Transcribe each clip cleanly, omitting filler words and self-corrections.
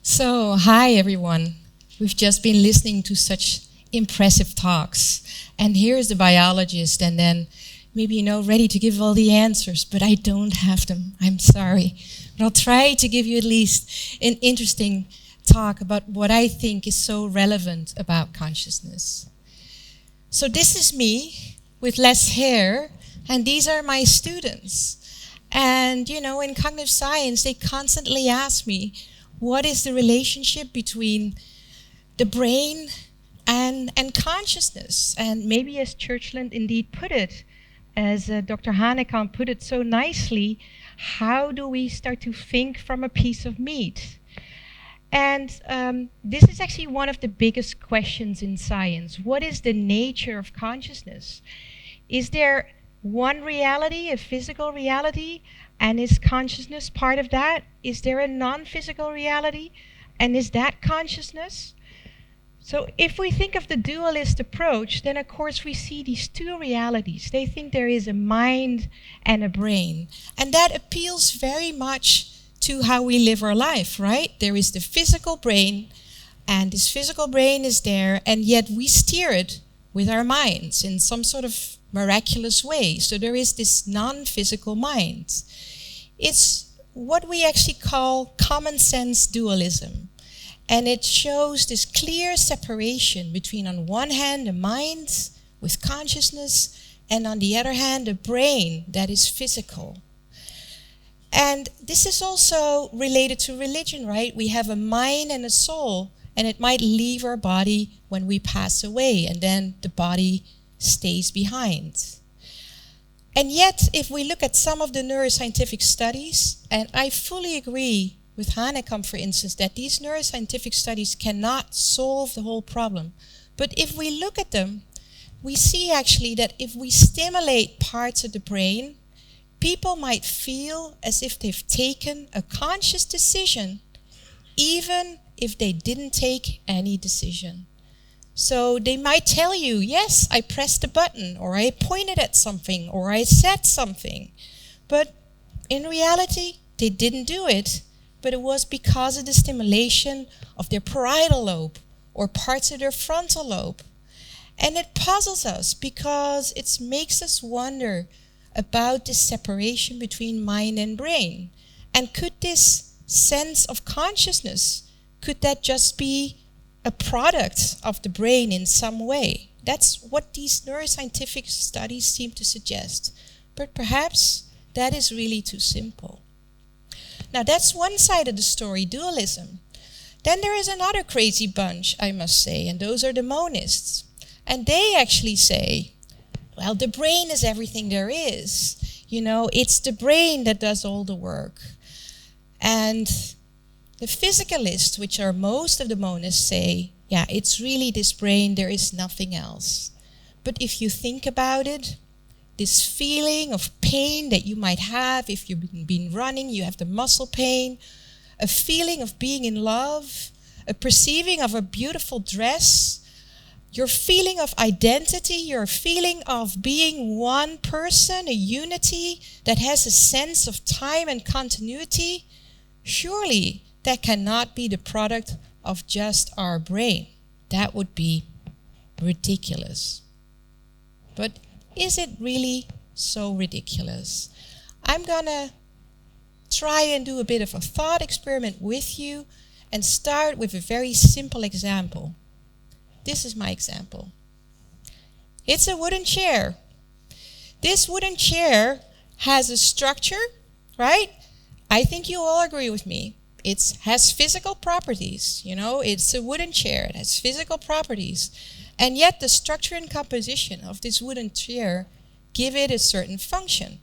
Hi everyone. We've just been listening to such impressive talks. And here's the biologist, and then maybe, ready to give all the answers, but I don't have them. I'm sorry. But I'll try to give you at least an interesting talk about what I think is so relevant about consciousness. So this is me with less hair, and these are my students. And, in cognitive science, they constantly ask me, what is the relationship between the brain and consciousness? And maybe as Churchland indeed put it, as Dr. Hanekamp put it so nicely, how do we start to think from a piece of meat? And this is actually one of the biggest questions in science. What is the nature of consciousness? Is there one reality, a physical reality, and is consciousness part of that? Is there a non-physical reality, and is that consciousness? So if we think of the dualist approach, then of course we see these two realities. They think there is a mind and a brain, and that appeals very much to how we live our life, right? There is the physical brain, and this physical brain is there, and yet we steer it with our minds in some sort of miraculous way. So there is this non-physical mind. It's what we actually call common sense dualism. And it shows this clear separation between, on one hand, the mind with consciousness, and on the other hand, the brain that is physical. And this is also related to religion, right? We have a mind and a soul, and it might leave our body when we pass away, and then the body stays behind. And yet, if we look at some of the neuroscientific studies, and I fully agree with Hanekamp, for instance, that these neuroscientific studies cannot solve the whole problem. But if we look at them, we see actually that if we stimulate parts of the brain, people might feel as if they've taken a conscious decision, even if they didn't take any decision. So they might tell you, yes, I pressed a button, or I pointed at something, or I said something. But in reality, they didn't do it, but it was because of the stimulation of their parietal lobe or parts of their frontal lobe. And it puzzles us because it makes us wonder about this separation between mind and brain. And could this sense of consciousness, could that just be a product of the brain in some way? That's what these neuroscientific studies seem to suggest. But perhaps that is really too simple. Now that's one side of the story, dualism. Then there is another crazy bunch, I must say, and those are the monists. And they actually say, well, the brain is everything there is. It's the brain that does all the work. And the physicalists, which are most of the monists, say, yeah, it's really this brain, there is nothing else. But if you think about it, this feeling of pain that you might have if you've been running, you have the muscle pain, a feeling of being in love, a perceiving of a beautiful dress, your feeling of identity, your feeling of being one person, a unity that has a sense of time and continuity, surely that cannot be the product of just our brain. That would be ridiculous. But is it really so ridiculous? I'm gonna try and do a bit of a thought experiment with you and start with a very simple example. This is my example. It's a wooden chair. This wooden chair has a structure, right? I think you all agree with me. It has physical properties, it's a wooden chair, it has physical properties. And yet the structure and composition of this wooden chair give it a certain function.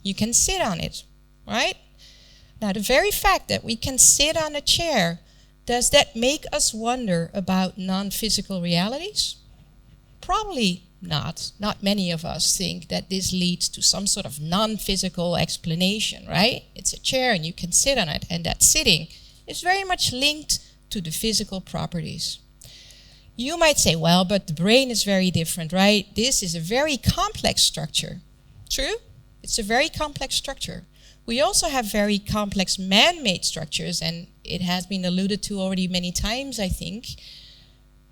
You can sit on it, right? Now the very fact that we can sit on a chair, does that make us wonder about non-physical realities? Probably not. Not many of us think that this leads to some sort of non-physical explanation, right? It's a chair and you can sit on it, and that sitting is very much linked to the physical properties. You might say, well, but the brain is very different, right? This is a very complex structure. True? It's a very complex structure. We also have very complex man-made structures, and it has been alluded to already many times, I think.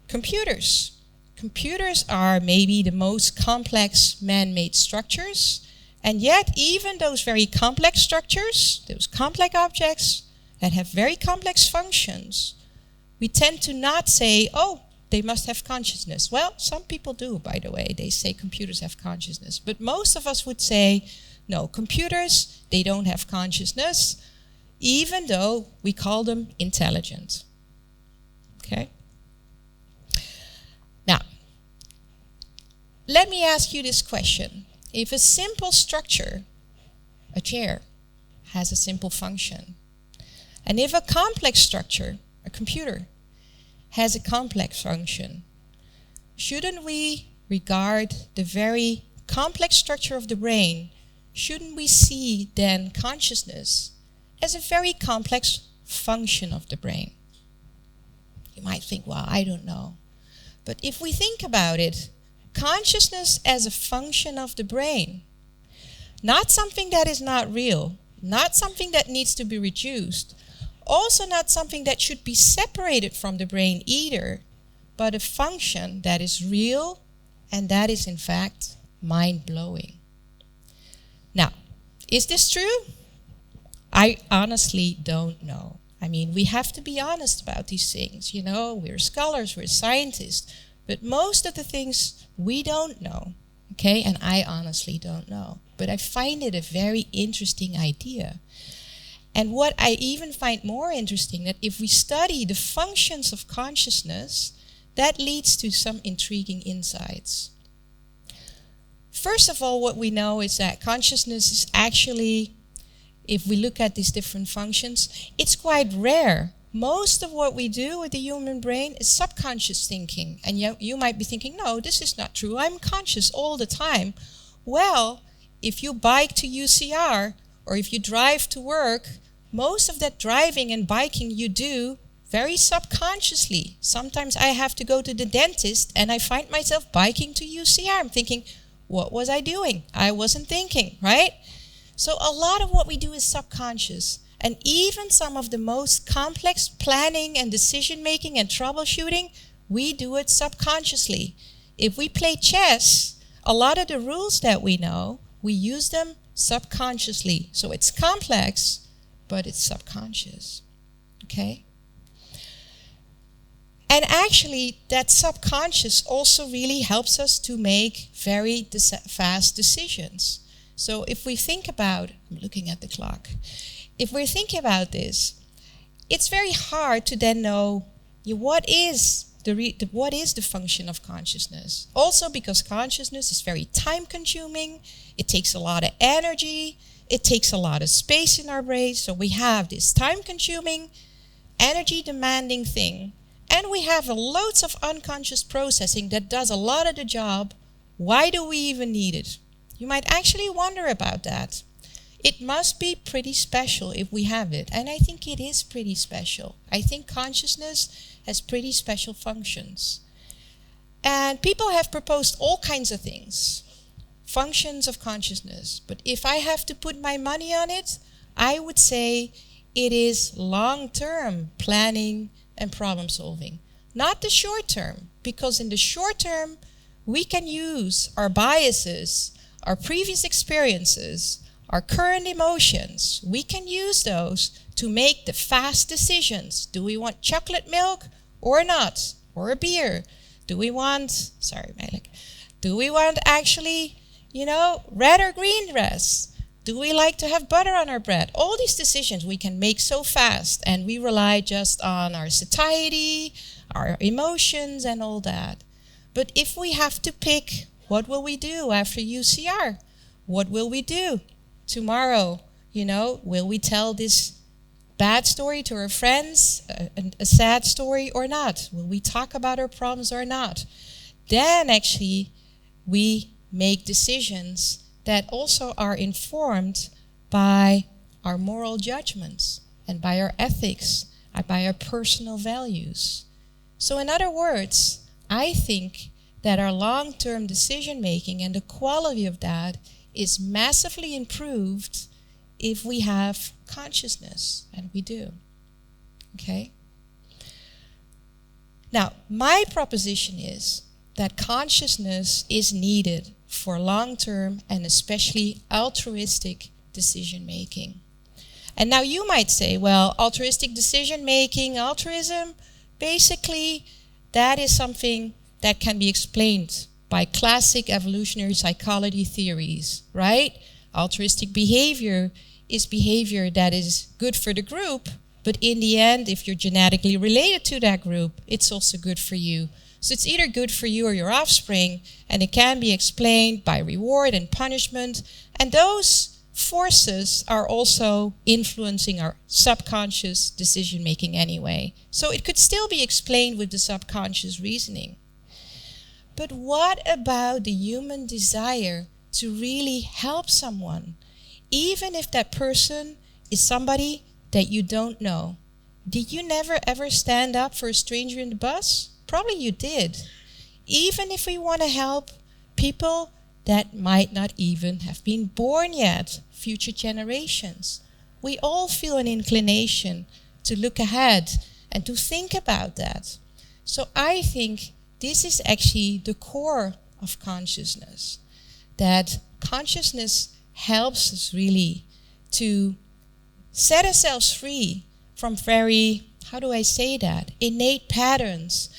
Computers. Computers are maybe the most complex man-made structures, and yet even those very complex structures, those complex objects that have very complex functions, we tend to not say, oh, they must have consciousness. Well, some people do, by the way. They say computers have consciousness. But most of us would say, no, computers, they don't have consciousness, even though we call them intelligent. Okay? Now, let me ask you this question. If a simple structure, a chair, has a simple function, and if a complex structure, a computer, has a complex function, shouldn't we regard the very complex structure of the brain, shouldn't we see then consciousness as a very complex function of the brain? You might think, well, I don't know. But if we think about it, consciousness as a function of the brain, not something that is not real, not something that needs to be reduced, also not something that should be separated from the brain either, but a function that is real and that is in fact mind-blowing. Now, is this true? I honestly don't know. I mean, we have to be honest about these things. You know, we're scholars, we're scientists, but most of the things we don't know, okay? And I honestly don't know. But I find it a very interesting idea. And what I even find more interesting, that if we study the functions of consciousness, that leads to some intriguing insights. First of all, what we know is that consciousness is actually, if we look at these different functions, it's quite rare. Most of what we do with the human brain is subconscious thinking. And you might be thinking, no, this is not true. I'm conscious all the time. Well, if you bike to UCR, or if you drive to work, most of that driving and biking you do very subconsciously. Sometimes I have to go to the dentist and I find myself biking to UCR. I'm thinking, what was I doing? I wasn't thinking, right? So a lot of what we do is subconscious. And even some of the most complex planning and decision making and troubleshooting, we do it subconsciously. If we play chess, a lot of the rules that we know, we use them subconsciously. So it's complex, but it's subconscious. Okay? And actually, that subconscious also really helps us to make very fast decisions. So if we think about, I'm looking at the clock, if we're thinking about this, it's very hard to then know what is the function of consciousness. Also because consciousness is very time consuming, it takes a lot of energy, it takes a lot of space in our brain. So we have this time consuming, energy demanding thing, and we have loads of unconscious processing that does a lot of the job. Why do we even need it? You might actually wonder about that. It must be pretty special if we have it. And I think it is pretty special. I think consciousness has pretty special functions. And people have proposed all kinds of things, functions of consciousness. But if I have to put my money on it, I would say it is long-term planning and problem solving. Not the short term, because in the short term, we can use our biases, our previous experiences, our current emotions. We can use those to make the fast decisions. Do we want chocolate milk or not? Or a beer? Do we want, do we want actually, red or green dress? Do we like to have butter on our bread? All these decisions we can make so fast, and we rely just on our satiety, our emotions, and all that. But if we have to pick, what will we do after UCR? What will we do tomorrow? Will we tell this bad story to our friends, a sad story or not? Will we talk about our problems or not? Then actually we make decisions that also are informed by our moral judgments and by our ethics and by our personal values. So in other words, I think that our long-term decision making and the quality of that is massively improved if we have consciousness, and we do. Okay? Now, my proposition is that consciousness is needed for long-term and especially altruistic decision-making. And now you might say, well, altruistic decision-making, altruism, basically that is something that can be explained by classic evolutionary psychology theories, right? Altruistic behavior is behavior that is good for the group, but in the end, if you're genetically related to that group, it's also good for you. So it's either good for you or your offspring, and it can be explained by reward and punishment. And those forces are also influencing our subconscious decision-making anyway. So it could still be explained with the subconscious reasoning. But what about the human desire to really help someone, even if that person is somebody that you don't know? Did you never ever stand up for a stranger in the bus? Probably you did. Even if we want to help people that might not even have been born yet, future generations, we all feel an inclination to look ahead and to think about that. So I think this is actually the core of consciousness, that consciousness helps us really to set ourselves free from very, how do I say that, innate patterns,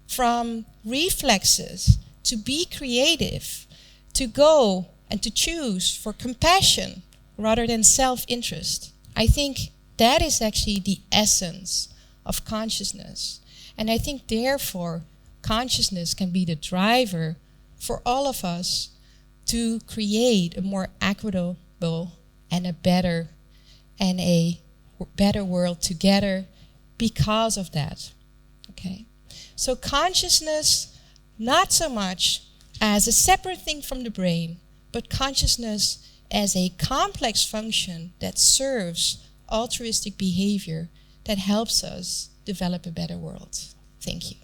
from reflexes, to be creative, to go and to choose for compassion rather than self-interest. I think that is actually the essence of consciousness. And I think therefore consciousness can be the driver for all of us to create a more equitable and a better world together because of that. Okay? So consciousness, not so much as a separate thing from the brain, but consciousness as a complex function that serves altruistic behavior that helps us develop a better world. Thank you.